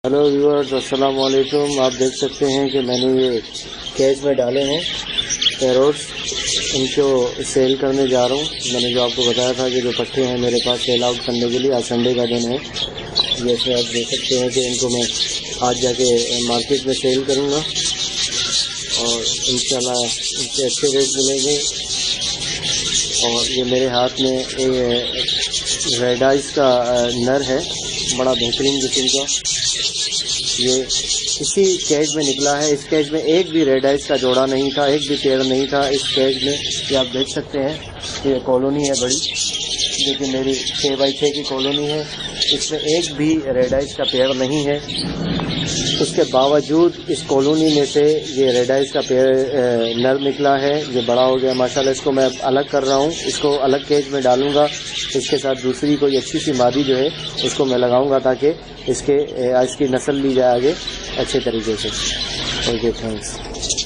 Hello viewers, अस्सलाम वालेकुम। आप देख सकते हैं कि मैंने ये केज में डाले हैं पैरोट्स, इनको सेल करने जा रहा हूँ। मैंने जो आपको बताया था कि जो पट्टे हैं मेरे पास सेल आउट करने के लिए, आज संडे का दिन है। जैसे आप देख सकते हैं कि इनको मैं आज जाके मार्केट में सेल करूँगा और इंशाल्लाह इनसे अच्छे रेट मिलेंगे। और ये मेरे हाथ में रेड आइस का नर है, बड़ा बेहतरीन किस्म का। ये इसी केज में निकला है। इस केज में एक भी रेड आइस का जोड़ा नहीं था, एक भी पेड़ नहीं था इस केज में। ये आप देख सकते हैं, ये कॉलोनी है बड़ी, जो कि मेरी 6x6 की कॉलोनी है। इसमें एक भी रेड आइस का पेड़ नहीं है। उसके बावजूद इस कॉलोनी में से ये रेड आइस का पेड़ नर निकला है। ये बड़ा हो गया माशाल्लाह। इसको मैं अलग कर रहा हूँ, इसको अलग केज में डालूंगा। इसके साथ दूसरी कोई अच्छी सी मादी जो है उसको मैं लगाऊंगा ताकि इसकी नस्ल ली जाए आगे अच्छे तरीके से। Okay, thanks.